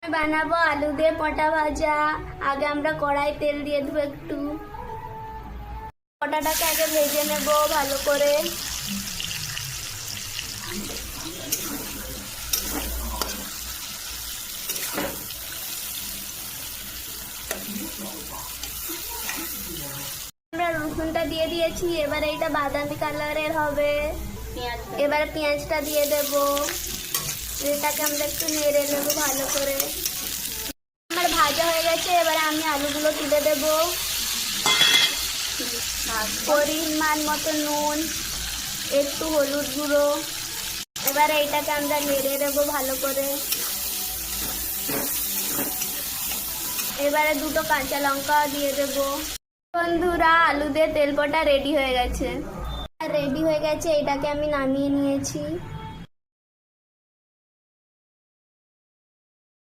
বানাবো আলু দিয়ে পটা ভাজা। আগে আমরা কড়াই তেল দিয়ে দেবো একটু। পটাটাকে আগে ভেজে নেব ভালো করে। আমরা রসুনটা দিয়ে দিয়েছি, এবারে এটা বাদামি কালারের হবে। এবারে পেঁয়াজটা দিয়ে দেব, এটাকে আমরা একটু নেড়ে নেব ভালো করে। আমার ভাজা হয়ে গেছে, এবারে আমি আলুগুলো তুলে দেব। পরিমাণ মতো নুন, একটু হলুদ গুঁড়ো। এবারে এটাকে আমরা নেড়ে দেব ভালো করে। এবারে দুটো কাঁচা লঙ্কা দিয়ে দেব। বন্ধুরা, আলু দিয়ে তেল পটা রেডি হয়ে গেছে। এটাকে আমি নামিয়ে নিয়েছি।